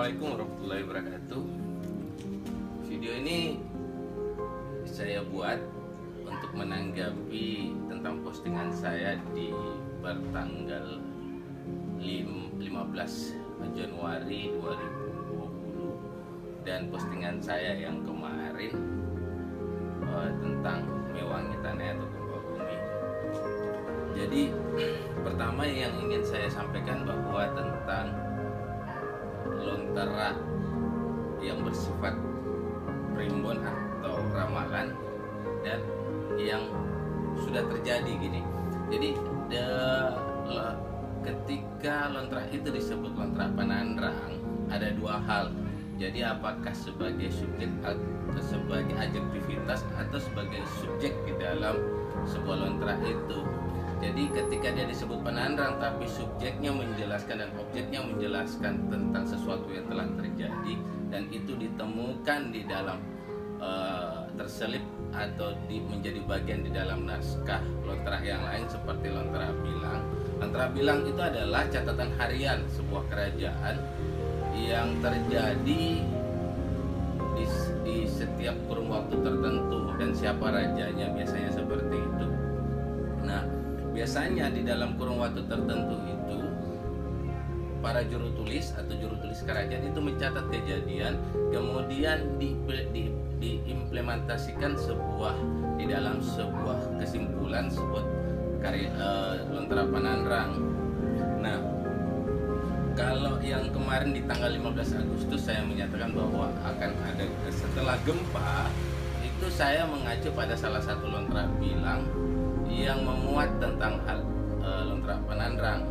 Assalamualaikum warahmatullahi wabarakatuh. Video ini saya buat untuk menanggapi tentang postingan saya di bertanggal 15 Januari 2020 dan postingan saya yang kemarin tentang mewahnya tanah atau gempa bumi. Jadi pertama yang ingin saya sampaikan bahwa tentang lontara yang bersifat primbon atau ramalan dan yang sudah terjadi gini. Jadi ketika lontara itu disebut lontara Panandrang ada dua hal. Jadi apakah sebagai subjek atau sebagai adjektivitas atau sebagai subjek di dalam sebuah lontara itu. Jadi ketika dia disebut Panandrang tapi subjeknya menjelaskan dan objeknya menjelaskan tentang sesuatu yang telah terjadi dan itu ditemukan di dalam terselip atau menjadi bagian di dalam naskah lontara yang lain seperti lontara bilang. Lontara bilang itu adalah catatan harian sebuah kerajaan yang terjadi di setiap kurun waktu tertentu dan siapa rajanya, biasanya seperti itu. Nah, biasanya di dalam kurun waktu tertentu itu para juru tulis atau juru tulis kerajaan itu mencatat kejadian, kemudian diimplementasikan di dalam sebuah kesimpulan sebuah karya lontara Panandrang. Nah, kalau yang kemarin di tanggal 15 Agustus saya menyatakan bahwa akan ada setelah gempa, itu saya mengacu pada salah satu lontara bilang yang memuat tentang hal lontara Panandrang.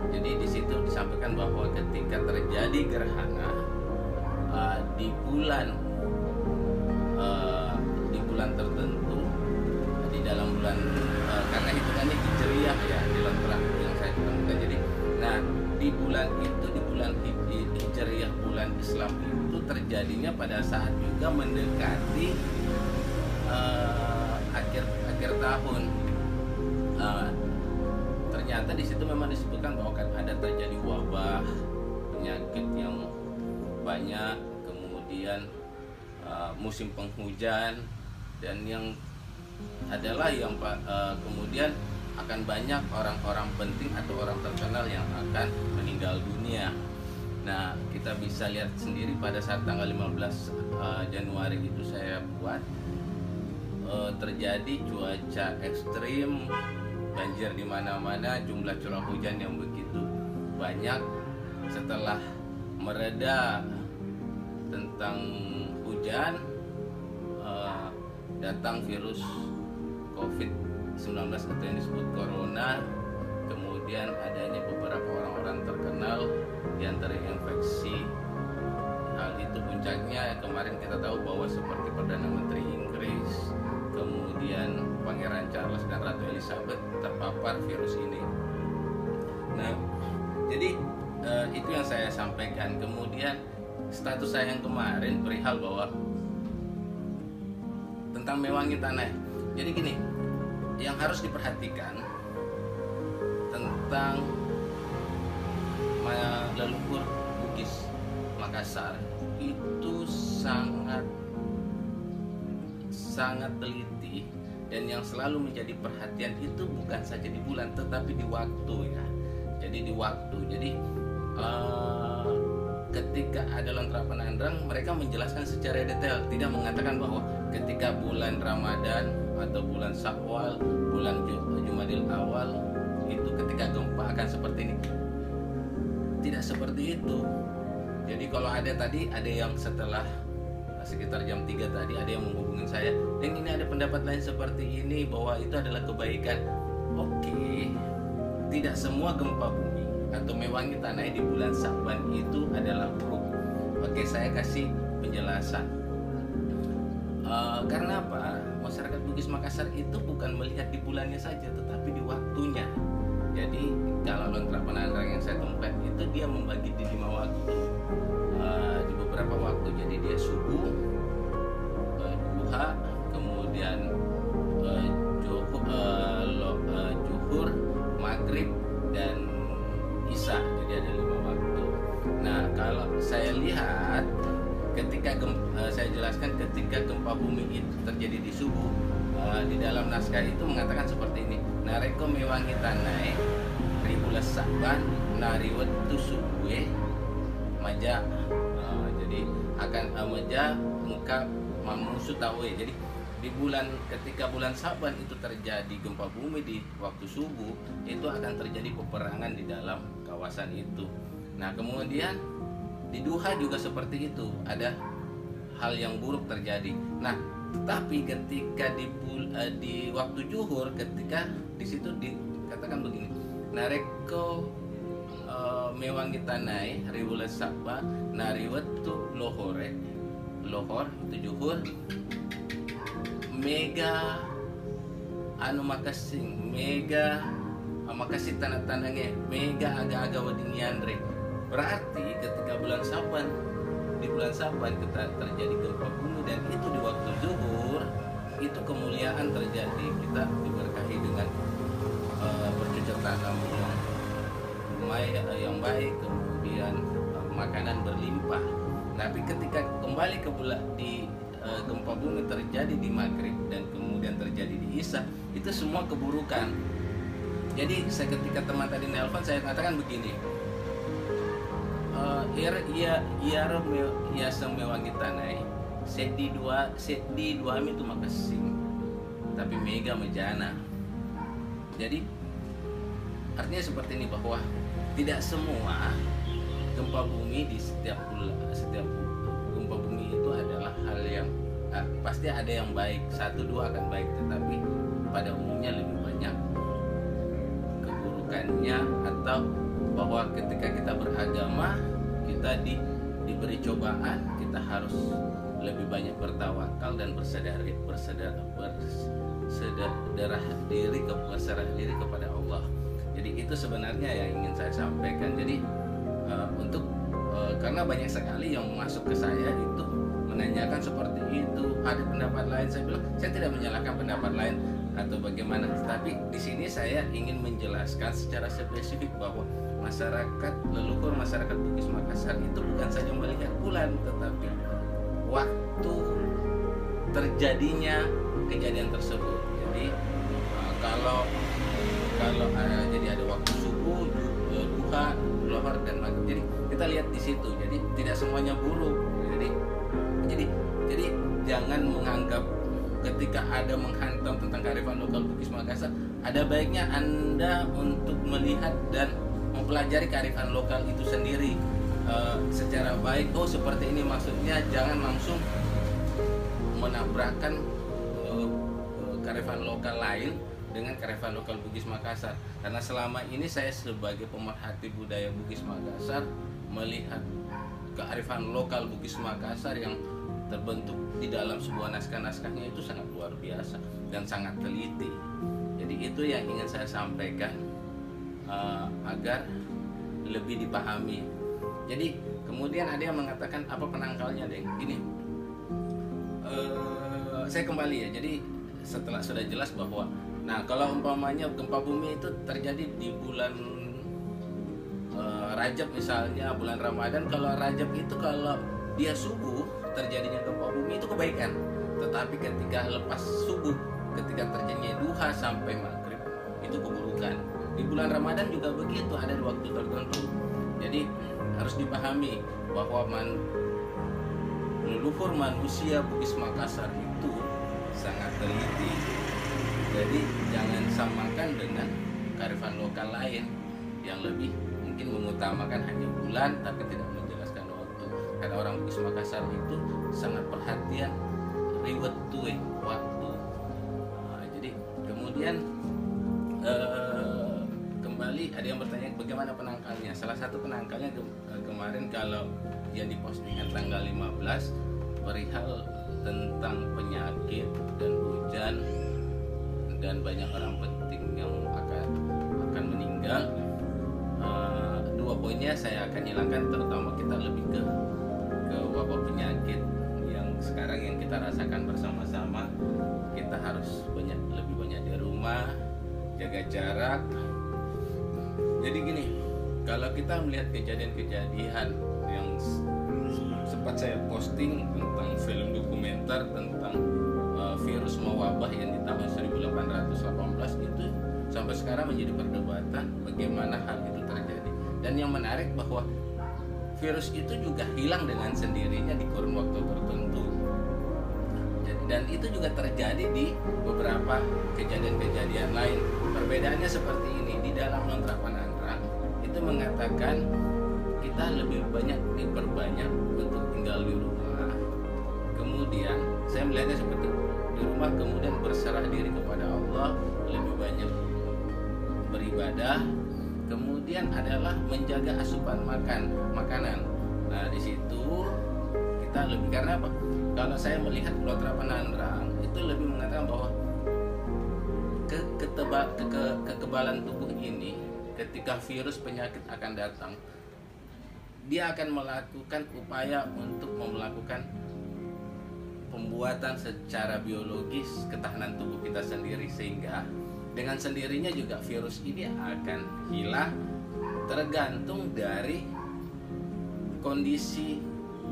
Jadi di situ disampaikan bahwa ketika terjadi gerhana di bulan tertentu, di dalam bulan karena hitungannya hijriah ya di lontara yang saya temukan. Jadi, nah di bulan itu di bulan hijriah bulan Islam itu terjadinya pada saat juga mendekati akhir tahun. Ternyata di situ memang disebutkan bahwa akan ada terjadi wabah, penyakit yang banyak, kemudian musim penghujan dan yang adalah yang kemudian akan banyak orang-orang penting atau orang terkenal yang akan meninggal dunia. Nah, kita bisa lihat sendiri pada saat tanggal 15 Januari itu saya buat terjadi cuaca ekstrim, banjir di mana-mana, jumlah curah hujan yang begitu banyak. Setelah mereda tentang hujan, datang virus COVID-19 atau yang disebut corona. Kemudian adanya beberapa orang-orang terkenal yang terinfeksi. Hal itu puncaknya kemarin kita tahu bahwa seperti Perdana Menteri Inggris, kemudian Pangeran Charles dan Ratu Elizabeth terpapar virus ini. Nah, jadi itu yang saya sampaikan. Kemudian status saya yang kemarin perihal bahwa tentang mewahnya tanah. Jadi gini, yang harus diperhatikan tentang leluhur Bugis Makassar itu sangat teliti, dan yang selalu menjadi perhatian itu bukan saja di bulan tetapi di waktu ya. Jadi di waktu. Jadi ketika ada lontara Panandrang, mereka menjelaskan secara detail, tidak mengatakan bahwa ketika bulan Ramadan atau bulan Syawal, bulan Jumadil Awal itu ketika gempa akan seperti ini. Tidak seperti itu. Jadi kalau ada yang setelah sekitar jam 3 tadi ada yang menghubungi saya, dan ini ada pendapat lain seperti ini bahwa itu adalah kebaikan. Oke, tidak semua gempa bumi atau mewahnya tanah di bulan Sa'ban itu adalah buruk. Oke, saya kasih penjelasan. Karena apa? Masyarakat Bugis Makassar itu bukan melihat di bulannya saja, tetapi di waktunya. Jadi kalau lontara Panandrang yang saya temukan itu dia membagi di 5 waktu, di beberapa waktu. Jadi dia subuh, duha, kemudian zuhur, maghrib dan isya. Jadi ada 5 waktu. Nah, kalau saya lihat saya jelaskan ketika gempa bumi itu terjadi di subuh, di dalam naskah itu mengatakan seperti ini. Nareko mewangi tanai ribulas saban nariwetu subuhe maja. Jadi akan maja engkau mamusu tawe. Jadi di ketika bulan Saban itu terjadi gempa bumi di waktu subuh, itu akan terjadi peperangan di dalam kawasan itu. Nah, kemudian di duha juga seperti itu, ada hal yang buruk terjadi. Nah, tetapi ketika di waktu zuhur, ketika di situ dikatakan begini, nareko mewangi tanai riwulas sapa nariwetu lohor itu zuhur mega makasih tanda-tandanya mega agak-agak wadingiandre. Berarti ketika di bulan Saban kita terjadi gempa bumi dan itu di waktu zuhur, itu kemuliaan terjadi, kita diberkahi dengan bercocok tanam yang baik, kemudian makanan berlimpah. Tapi ketika kembali ke gempa bumi terjadi di maghrib dan kemudian terjadi di isya, itu semua keburukan. Jadi ketika teman tadi nelpon, saya katakan begini, ia semewangi tanai sedi dua itu makasih, tapi mega mejana. Jadi artinya seperti ini, bahwa tidak semua gempa bumi di setiap gempa bumi itu adalah hal yang pasti ada yang baik, 1-2 akan baik, tetapi pada umumnya lebih banyak keburukannya. Atau bahwa ketika kita beragama, kita diberi cobaan, kita harus lebih banyak bertawakal dan berserah diri kepada Allah. Jadi itu sebenarnya yang ingin saya sampaikan. Jadi karena banyak sekali yang masuk ke saya itu menanyakan seperti itu, ada pendapat lain. Saya bilang saya tidak menyalahkan pendapat lain atau bagaimana, tapi di sini saya ingin menjelaskan secara spesifik bahwa leluhur masyarakat Bugis Makassar itu bukan saja melihat bulan, tetapi waktu terjadinya kejadian tersebut. Jadi kalau jadi ada waktu subuh, duha, lohor dan maghrib. Jadi kita lihat di situ. Jadi tidak semuanya buruk. Jadi jangan menganggap ketika ada menghantam tentang kearifan lokal Bugis Makassar, ada baiknya Anda untuk melihat dan mempelajari kearifan lokal itu sendiri secara baik. Oh, seperti ini maksudnya. Jangan langsung menabrakkan kearifan lokal lain dengan kearifan lokal Bugis Makassar. Karena selama ini saya sebagai pemerhati budaya Bugis Makassar melihat kearifan lokal Bugis Makassar yang terbentuk di dalam sebuah naskah-naskahnya itu sangat luar biasa dan sangat teliti. Jadi itu yang ingin saya sampaikan agar lebih dipahami. Jadi kemudian ada yang mengatakan apa penangkalnya, Deng? Gini, saya kembali ya. Jadi setelah sudah jelas bahwa, nah kalau umpamanya gempa bumi itu terjadi di bulan Rajab misalnya, bulan Ramadan. Kalau Rajab itu kalau dia subuh terjadinya gempa bumi itu kebaikan. Tetapi ketika lepas subuh, ketika terjadinya duha sampai maghrib, itu keburukan. Di bulan Ramadan juga begitu, ada di waktu tertentu. Jadi harus dipahami bahwa leluhur manusia Bugis Makassar itu sangat teliti. Jadi jangan samakan dengan kearifan lokal lain yang lebih mungkin mengutamakan hanya bulan tapi tidak menjelaskan waktu. Karena orang Bugis Makassar itu sangat perhatian riwet tuh waktu. Jadi kemudian kembali ada yang bertanya bagaimana penangkalnya. Salah satu penangkalnya kemarin kalau yang dipostingan tanggal 15 perihal tentang penyakit dan hujan dan banyak orang penting yang akan meninggal. Dua poinnya saya akan hilangkan, terutama kita lebih ke wabah penyakit yang sekarang yang kita rasakan bersama-sama. Kita harus lebih banyak di rumah, jaga jarak. Jadi gini, kalau kita melihat kejadian-kejadian yang sempat saya posting tentang film dokumenter tentang virus mewabah yang di tahun 1818 itu sampai sekarang menjadi perdebatan bagaimana hal itu terjadi. Dan yang menarik bahwa virus itu juga hilang dengan sendirinya di kurun waktu tertentu. Dan itu juga terjadi di beberapa kejadian-kejadian lain. Perbedaannya seperti ini, di dalam mantra Panandrang itu mengatakan kita lebih banyak diperbanyak untuk tinggal di rumah. Kemudian saya melihatnya seperti di rumah, kemudian berserah diri kepada Allah, lebih banyak beribadah, kemudian adalah menjaga asupan makanan. Nah, di situ kita lebih, karena apa? Kalau saya melihat Mantra Panandrang itu lebih mengatakan bahwa kekebalan tubuh ini ketika virus penyakit akan datang, dia akan melakukan upaya untuk melakukan pembuatan secara biologis ketahanan tubuh kita sendiri, sehingga dengan sendirinya juga virus ini akan hilang, tergantung dari kondisi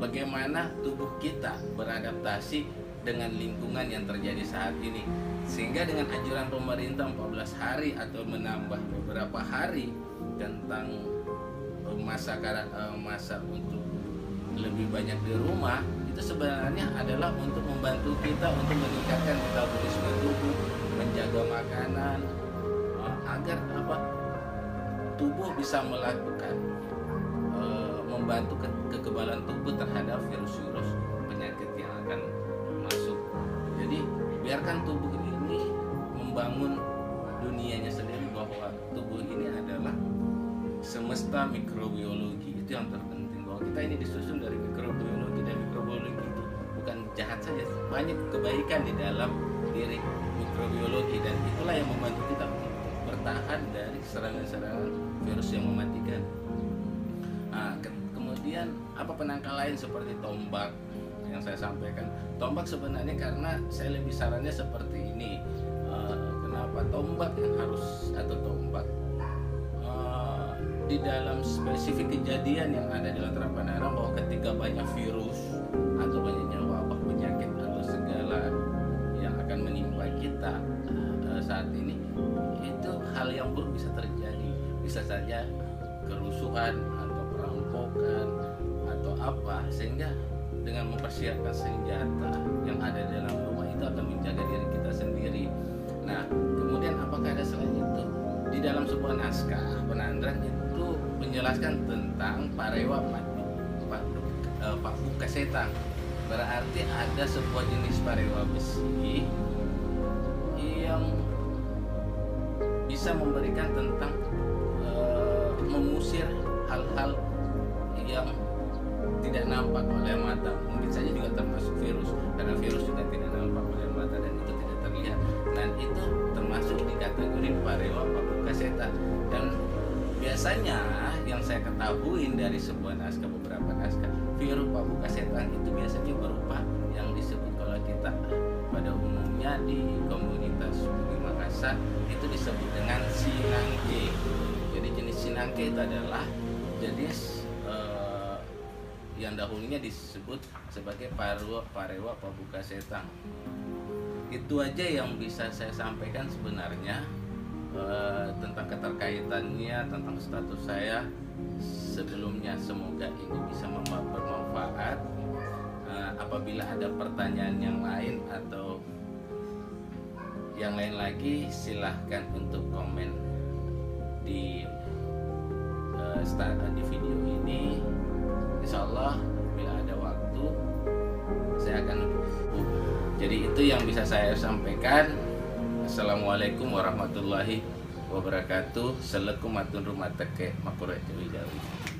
bagaimana tubuh kita beradaptasi dengan lingkungan yang terjadi saat ini. Sehingga dengan anjuran pemerintah 14 hari atau menambah beberapa hari tentang masa untuk lebih banyak di rumah, itu sebenarnya adalah untuk membantu kita untuk meningkatkan metabolisme tubuh, menjaga makanan, agar tubuh bisa melakukan membantu kekebalan tubuh terhadap virus-virus penyakit yang akan masuk. Jadi biarkan tubuh ini membangun dunianya sendiri, bahwa tubuh ini adalah semesta mikrobiologi. Itu yang terpenting, bahwa kita ini disusun dari mikrobiologi, dan mikrobiologi itu bukan jahat saja, banyak kebaikan di dalam diri mikrobiologi, dan itulah yang membantu kita bertahan dari serangan-serangan virus yang mematikan. Nah, kemudian apa penangkal lain seperti tombak yang saya sampaikan. Tombak sebenarnya karena saya lebih sarannya seperti ini. Kenapa tombak yang harus, atau tombak di dalam spesifik kejadian yang ada di Mantra Panandrang, bahwa ketika banyak virus atau banyaknya wabah penyakit atau segala yang akan menimpa kita saat ini, itu hal yang buruk bisa terjadi. Bisa saja kerusuhan atau perampokan atau apa, sehingga dengan mempersiapkan senjata yang ada di dalam rumah itu akan menjaga diri kita sendiri. Nah, kemudian apakah ada selain itu? Di dalam sebuah naskah Panandrang itu menjelaskan tentang parewa pabuka setang. Berarti ada sebuah jenis parewa besi yang bisa memberikan tentang mengusir hal-hal yang tidak nampak oleh mata. Mungkin saja juga termasuk virus, karena virus juga tidak nampak oleh mata dan itu tidak terlihat. Dan itu termasuk di kategori parewa pabuka setang. Dan biasanya yang saya ketahui dari sebuah naskah, beberapa naskah, virus pabuka setang itu biasanya berupa yang disebut, kalau kita pada umumnya di komunitas di Makassar itu disebut dengan sinangke. Jadi jenis sinangke itu adalah jenis yang dahulunya disebut sebagai parewa pabuka setang. Itu aja yang bisa saya sampaikan sebenarnya tentang keterkaitannya, tentang status saya sebelumnya. Semoga ini bisa bermanfaat. Apabila ada pertanyaan yang lain atau yang lain lagi, silahkan untuk komen di video ini. Insya Allah bila ada waktu saya akan. Jadi itu yang bisa saya sampaikan. Assalamualaikum warahmatullahi wabarakatuh. Assalamualaikum warahmatullahi wabarakatuh.